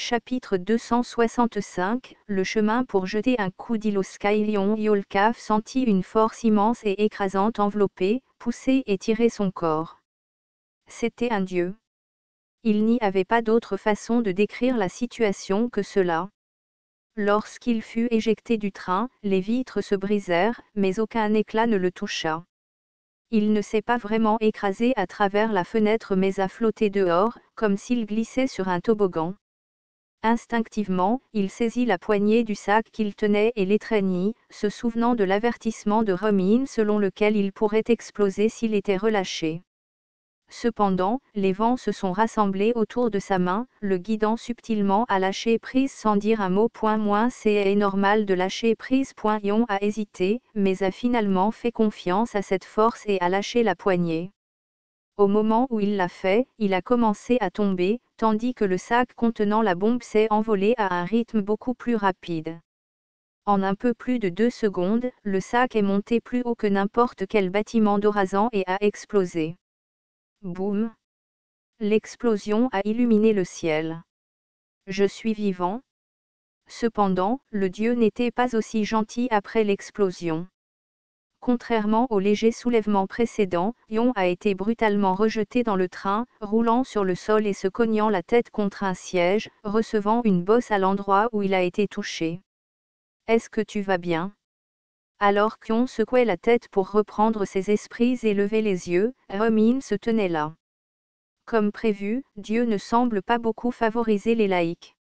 Chapitre 265, le chemin pour jeter un coup d'îlot Skylion Yolkaf sentit une force immense et écrasante envelopper, pousser et tirer son corps. C'était un dieu. Il n'y avait pas d'autre façon de décrire la situation que cela. Lorsqu'il fut éjecté du train, les vitres se brisèrent, mais aucun éclat ne le toucha. Il ne s'est pas vraiment écrasé à travers la fenêtre mais a flotté dehors, comme s'il glissait sur un toboggan. Instinctivement, il saisit la poignée du sac qu'il tenait et l'étreignit, se souvenant de l'avertissement de Romine selon lequel il pourrait exploser s'il était relâché. Cependant, les vents se sont rassemblés autour de sa main, le guidant subtilement à lâcher prise sans dire un mot. C'est normal de lâcher prise. Ion a hésité, mais a finalement fait confiance à cette force et a lâché la poignée. Au moment où il l'a fait, il a commencé à tomber, tandis que le sac contenant la bombe s'est envolé à un rythme beaucoup plus rapide. En un peu plus de 2 secondes, le sac est monté plus haut que n'importe quel bâtiment d'Orazan et a explosé. Boum! L'explosion a illuminé le ciel. Je suis vivant. Cependant, le dieu n'était pas aussi gentil après l'explosion. Contrairement au léger soulèvement précédent, Ion a été brutalement rejeté dans le train, roulant sur le sol et se cognant la tête contre un siège, recevant une bosse à l'endroit où il a été touché. « Est-ce que tu vas bien ?» Alors qu'Ion secouait la tête pour reprendre ses esprits et lever les yeux, Romine se tenait là. Comme prévu, Dieu ne semble pas beaucoup favoriser les laïcs.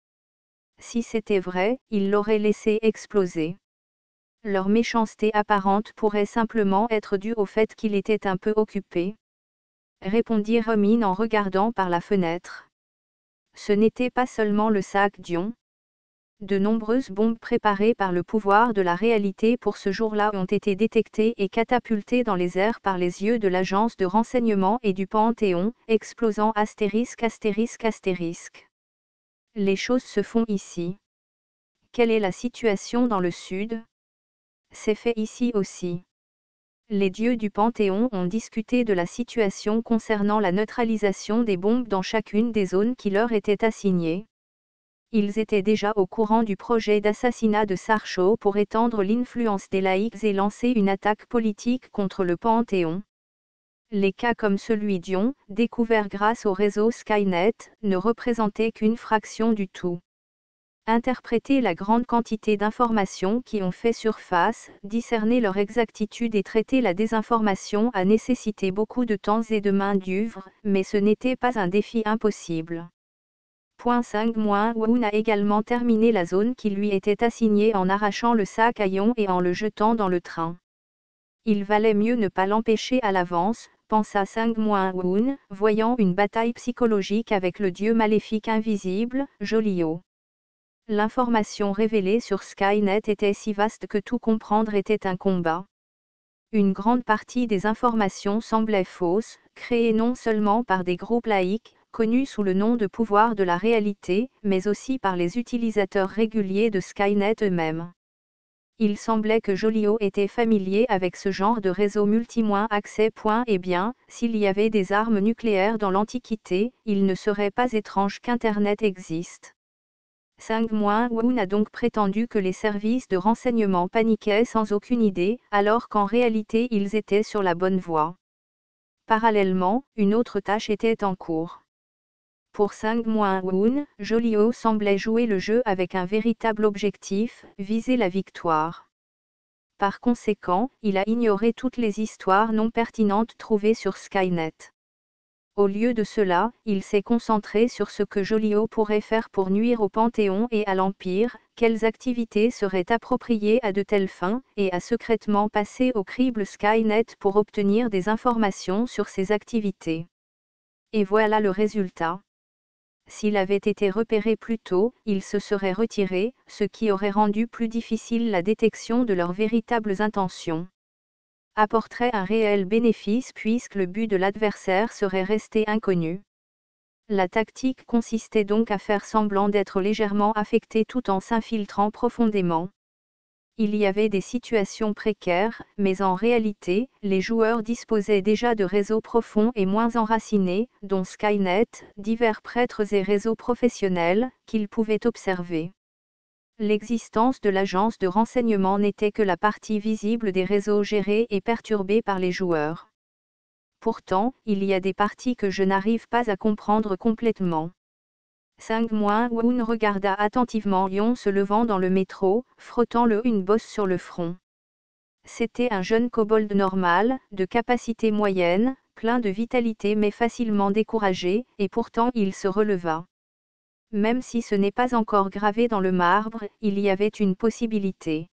Si c'était vrai, il l'aurait laissé exploser. Leur méchanceté apparente pourrait simplement être due au fait qu'il était un peu occupé. Répondit Romine en regardant par la fenêtre. Ce n'était pas seulement le sac d'Ion. De nombreuses bombes préparées par le pouvoir de la réalité pour ce jour-là ont été détectées et catapultées dans les airs par les yeux de l'agence de renseignement et du Panthéon, explosant ******. Les choses se font ici. Quelle est la situation dans le sud ? C'est fait ici aussi. Les dieux du Panthéon ont discuté de la situation concernant la neutralisation des bombes dans chacune des zones qui leur étaient assignées. Ils étaient déjà au courant du projet d'assassinat de Sarcho pour étendre l'influence des laïcs et lancer une attaque politique contre le Panthéon. Les cas comme celui d'Ion, découvert grâce au réseau Skynet, ne représentaient qu'une fraction du tout. Interpréter la grande quantité d'informations qui ont fait surface, discerner leur exactitude et traiter la désinformation a nécessité beaucoup de temps et de main-d'œuvre, mais ce n'était pas un défi impossible. 5. Woon a également terminé la zone qui lui était assignée en arrachant le sac à Ion et en le jetant dans le train. Il valait mieux ne pas l'empêcher à l'avance, pensa Woon, voyant une bataille psychologique avec le dieu maléfique invisible, Jolio. L'information révélée sur Skynet était si vaste que tout comprendre était un combat. Une grande partie des informations semblaient fausses, créées non seulement par des groupes laïcs, connus sous le nom de pouvoir de la réalité, mais aussi par les utilisateurs réguliers de Skynet eux-mêmes. Il semblait que Jolio était familier avec ce genre de réseau multi-accès. Eh bien, s'il y avait des armes nucléaires dans l'Antiquité, il ne serait pas étrange qu'Internet existe. Woon a donc prétendu que les services de renseignement paniquaient sans aucune idée, alors qu'en réalité ils étaient sur la bonne voie. Parallèlement, une autre tâche était en cours. Pour Woon, Jolio semblait jouer le jeu avec un véritable objectif, viser la victoire. Par conséquent, il a ignoré toutes les histoires non pertinentes trouvées sur Skynet. Au lieu de cela, il s'est concentré sur ce que Jolio pourrait faire pour nuire au Panthéon et à l'Empire, quelles activités seraient appropriées à de telles fins, et a secrètement passé au crible Skynet pour obtenir des informations sur ces activités. Et voilà le résultat. S'il avait été repéré plus tôt, il se serait retiré, ce qui aurait rendu plus difficile la détection de leurs véritables intentions. Apporterait un réel bénéfice puisque le but de l'adversaire serait resté inconnu. La tactique consistait donc à faire semblant d'être légèrement affecté tout en s'infiltrant profondément. il y avait des situations précaires, mais en réalité, les joueurs disposaient déjà de réseaux profonds et moins enracinés, dont Skynet, divers prêtres et réseaux professionnels, qu'ils pouvaient observer. L'existence de l'agence de renseignement n'était que la partie visible des réseaux gérés et perturbés par les joueurs. Pourtant, il y a des parties que je n'arrive pas à comprendre complètement. 5 Woon regarda attentivement Yon se levant dans le métro, frottant une bosse sur le front. C'était un jeune kobold normal, de capacité moyenne, plein de vitalité mais facilement découragé, et pourtant il se releva. Même si ce n'est pas encore gravé dans le marbre, il y avait une possibilité.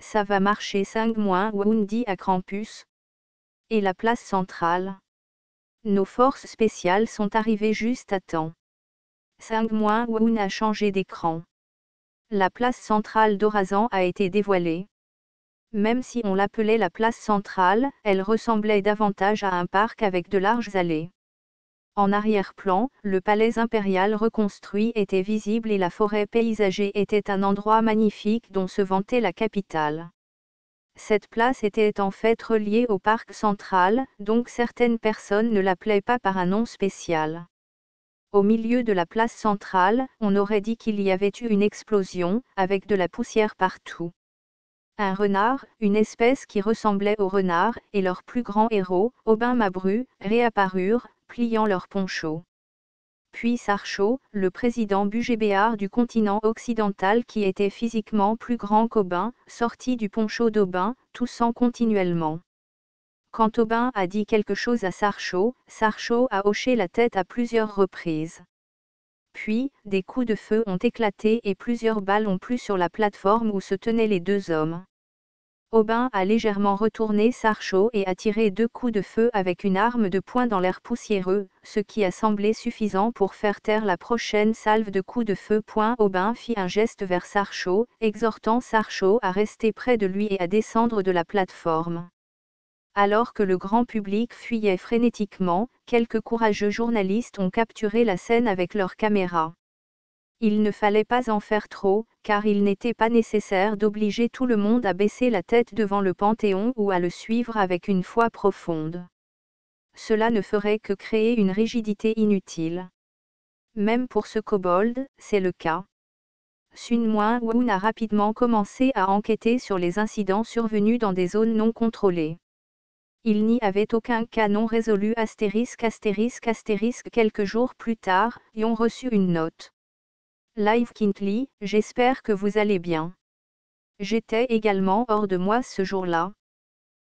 Ça va marcher 5 Woon dit à Krampus. Et la place centrale. Nos forces spéciales sont arrivées juste à temps. 5 Woon a changé d'écran. La place centrale d'Orazan a été dévoilée. Même si on l'appelait la place centrale, elle ressemblait davantage à un parc avec de larges allées. En arrière-plan, le palais impérial reconstruit était visible et la forêt paysagée était un endroit magnifique dont se vantait la capitale. Cette place était en fait reliée au parc central, donc certaines personnes ne l'appelaient pas par un nom spécial. Au milieu de la place centrale, on aurait dit qu'il y avait eu une explosion, avec de la poussière partout. Un renard, une espèce qui ressemblait au renard, et leur plus grand héros, Aubin Mabru, réapparurent, pliant leur poncho. Puis Sarcho, le président Bugébéar du continent occidental qui était physiquement plus grand qu'Aubin, sortit du poncho d'Aubin, toussant continuellement. Quand Aubin a dit quelque chose à Sarcho, Sarcho a hoché la tête à plusieurs reprises. Puis, des coups de feu ont éclaté et plusieurs balles ont plu sur la plateforme où se tenaient les deux hommes. Aubin a légèrement retourné Sarcho et a tiré 2 coups de feu avec une arme de poing dans l'air poussiéreux, ce qui a semblé suffisant pour faire taire la prochaine salve de coups de feu. Aubin fit un geste vers Sarcho, exhortant Sarcho à rester près de lui et à descendre de la plateforme. Alors que le grand public fuyait frénétiquement, quelques courageux journalistes ont capturé la scène avec leurs caméras. Il ne fallait pas en faire trop, car il n'était pas nécessaire d'obliger tout le monde à baisser la tête devant le Panthéon ou à le suivre avec une foi profonde. Cela ne ferait que créer une rigidité inutile. Même pour ce kobold, c'est le cas. Sun Woon a rapidement commencé à enquêter sur les incidents survenus dans des zones non contrôlées. Il n'y avait aucun cas non résolu ******. Quelques jours plus tard, ils ont reçu une note. Live Kintly, j'espère que vous allez bien. J'étais également hors de moi ce jour-là.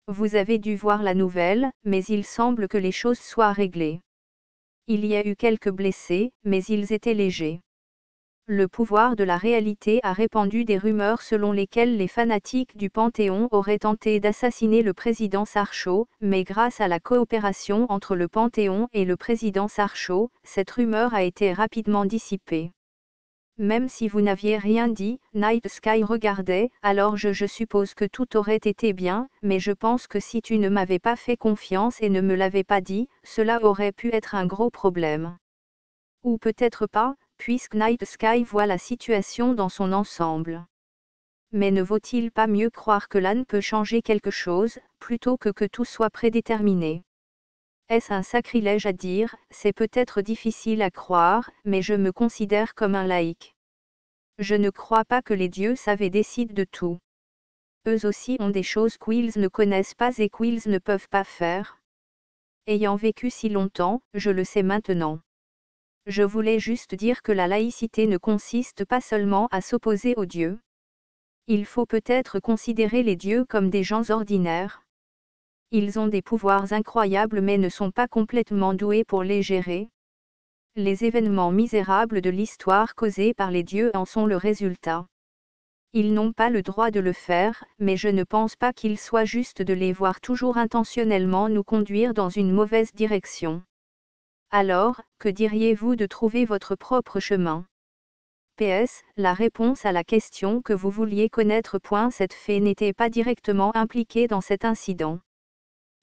Vous avez dû voir la nouvelle, mais il semble que les choses soient réglées. Il y a eu quelques blessés, mais ils étaient légers. Le pouvoir de la réalité a répandu des rumeurs selon lesquelles les fanatiques du Panthéon auraient tenté d'assassiner le président Sarcho, mais grâce à la coopération entre le Panthéon et le président Sarcho, cette rumeur a été rapidement dissipée. Même si vous n'aviez rien dit, Night Sky regardait, alors je suppose que tout aurait été bien, mais je pense que si tu ne m'avais pas fait confiance et ne me l'avais pas dit, cela aurait pu être un gros problème. Ou peut-être pas, puisque Night Sky voit la situation dans son ensemble. Mais ne vaut-il pas mieux croire que l'âne peut changer quelque chose, plutôt que tout soit prédéterminé? Est-ce un sacrilège à dire? C'est peut-être difficile à croire, mais je me considère comme un laïc. Je ne crois pas que les dieux savent et décident de tout. Eux aussi ont des choses qu'ils ne connaissent pas et qu'ils ne peuvent pas faire. Ayant vécu si longtemps, je le sais maintenant. Je voulais juste dire que la laïcité ne consiste pas seulement à s'opposer aux dieux. Il faut peut-être considérer les dieux comme des gens ordinaires. Ils ont des pouvoirs incroyables mais ne sont pas complètement doués pour les gérer. Les événements misérables de l'histoire causés par les dieux en sont le résultat. Ils n'ont pas le droit de le faire, mais je ne pense pas qu'il soit juste de les voir toujours intentionnellement nous conduire dans une mauvaise direction. Alors, que diriez-vous de trouver votre propre chemin? PS, la réponse à la question que vous vouliez connaître. Cette fée n'était pas directement impliquée dans cet incident.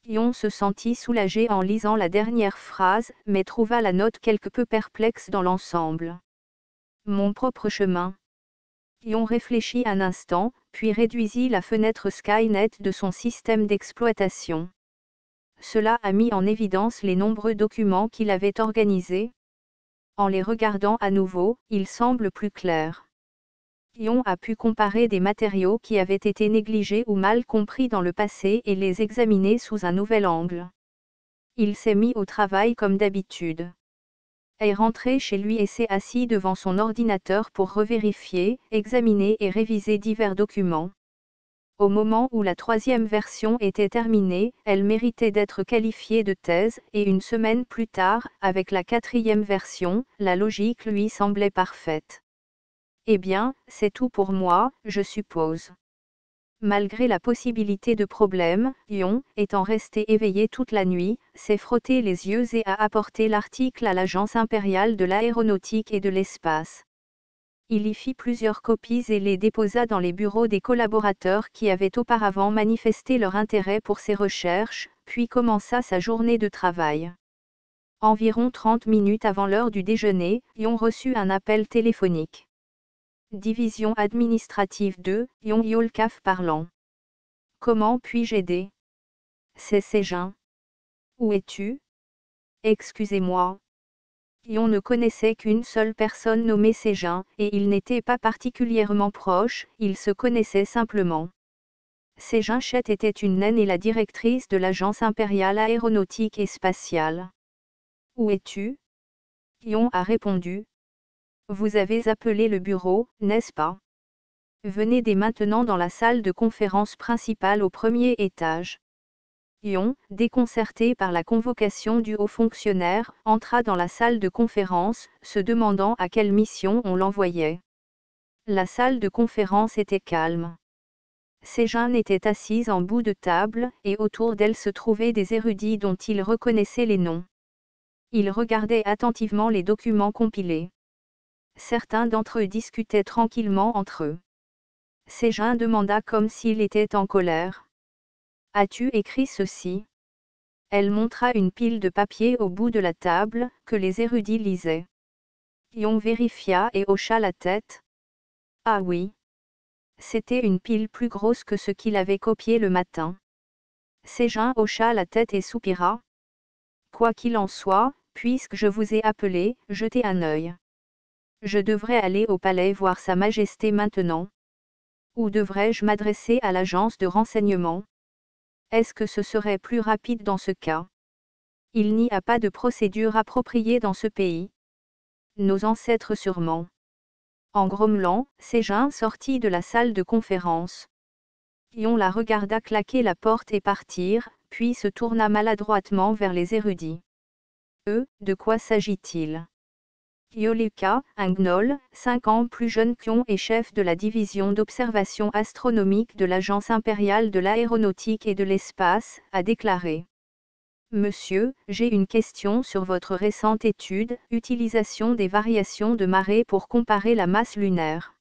Yon se sentit soulagé en lisant la dernière phrase, mais trouva la note quelque peu perplexe dans l'ensemble. Mon propre chemin. Yon réfléchit un instant, puis réduisit la fenêtre Skynet de son système d'exploitation. Cela a mis en évidence les nombreux documents qu'il avait organisés. En les regardant à nouveau, ils semblent plus clairs. Yon a pu comparer des matériaux qui avaient été négligés ou mal compris dans le passé et les examiner sous un nouvel angle. Il s'est mis au travail comme d'habitude. Est rentré chez lui et s'est assis devant son ordinateur pour revérifier, examiner et réviser divers documents. Au moment où la 3e version était terminée, elle méritait d'être qualifiée de thèse, et une semaine plus tard, avec la 4e version, la logique lui semblait parfaite. Eh bien, c'est tout pour moi, je suppose. Malgré la possibilité de problème, Yon, étant resté éveillé toute la nuit, s'est frotté les yeux et a apporté l'article à l'Agence impériale de l'aéronautique et de l'espace. Il y fit plusieurs copies et les déposa dans les bureaux des collaborateurs qui avaient auparavant manifesté leur intérêt pour ses recherches, puis commença sa journée de travail. Environ 30 minutes avant l'heure du déjeuner, Yon reçut un appel téléphonique. Division administrative 2, Yon Yolkaf parlant. Comment puis-je aider? C'est Sejin. Où es-tu? Excusez-moi. Yon ne connaissait qu'une seule personne nommée Sejin, et ils n'étaient pas particulièrement proches, ils se connaissaient simplement. Sejin Chet était une naine et la directrice de l'Agence impériale aéronautique et spatiale. Où es-tu? Yon a répondu. Vous avez appelé le bureau, n'est-ce pas? Venez dès maintenant dans la salle de conférence principale au 1er étage. Yon, déconcerté par la convocation du haut fonctionnaire, entra dans la salle de conférence, se demandant à quelle mission on l'envoyait. La salle de conférence était calme. Sejin était assise en bout de table, et autour d'elle se trouvaient des érudits dont il reconnaissait les noms. Il regardait attentivement les documents compilés. Certains d'entre eux discutaient tranquillement entre eux. Sejin demanda comme s'il était en colère. « As-tu écrit ceci ?» Elle montra une pile de papier au bout de la table, que les érudits lisaient. Yon vérifia et hocha la tête. « Ah oui. » C'était une pile plus grosse que ce qu'il avait copié le matin. Sejin hocha la tête et soupira. « Quoi qu'il en soit, puisque je vous ai appelé, jetez un œil. Je devrais aller au palais voir Sa Majesté maintenant. Ou devrais-je m'adresser à l'agence de renseignement? Est-ce que ce serait plus rapide dans ce cas? Il n'y a pas de procédure appropriée dans ce pays. Nos ancêtres sûrement. En grommelant, Sejin sortit de la salle de conférence. Yon la regarda claquer la porte et partir, puis se tourna maladroitement vers les érudits. De quoi s'agit-il? Yolika, un gnoll, 5 ans plus jeune qu'Yon et chef de la division d'observation astronomique de l'Agence impériale de l'aéronautique et de l'espace, a déclaré. Monsieur, j'ai une question sur votre récente étude, utilisation des variations de marée pour comparer la masse lunaire.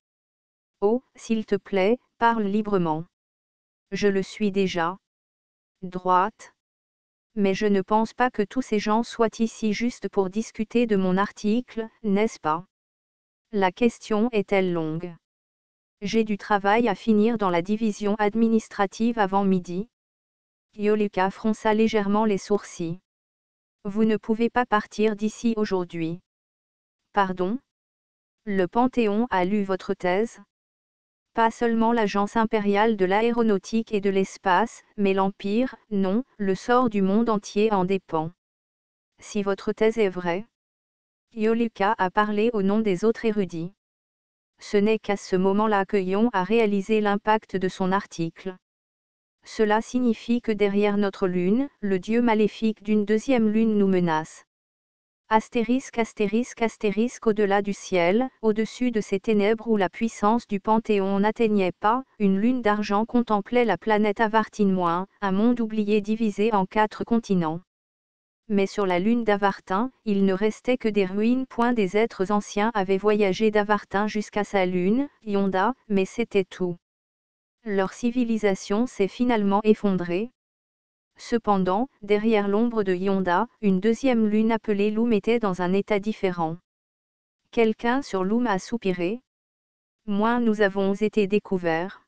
Oh, s'il te plaît, parle librement. Je le suis déjà. Droite. Mais je ne pense pas que tous ces gens soient ici juste pour discuter de mon article, n'est-ce pas? La question est-elle longue? J'ai du travail à finir dans la division administrative avant midi. Yolika fronça légèrement les sourcils. Vous ne pouvez pas partir d'ici aujourd'hui. Pardon? Le Panthéon a lu votre thèse? Pas seulement l'Agence impériale de l'aéronautique et de l'espace, mais l'Empire, non, le sort du monde entier en dépend. Si votre thèse est vraie. Yolika a parlé au nom des autres érudits. Ce n'est qu'à ce moment-là que Yon a réalisé l'impact de son article. Cela signifie que derrière notre lune, le dieu maléfique d'une 2e lune nous menace. Astérisque astérisque astérisque au-delà du ciel, au-dessus de ces ténèbres où la puissance du Panthéon n'atteignait pas, une lune d'argent contemplait la planète Avartin-, un monde oublié divisé en 4 continents. Mais sur la lune d'Avartin, il ne restait que des ruines. Des êtres anciens avaient voyagé d'Avartin jusqu'à sa lune, Yonda, mais c'était tout. Leur civilisation s'est finalement effondrée. Cependant, derrière l'ombre de Yonda, une 2e lune appelée Loum était dans un état différent. Quelqu'un sur Loum a soupiré. moins nous avons été découverts.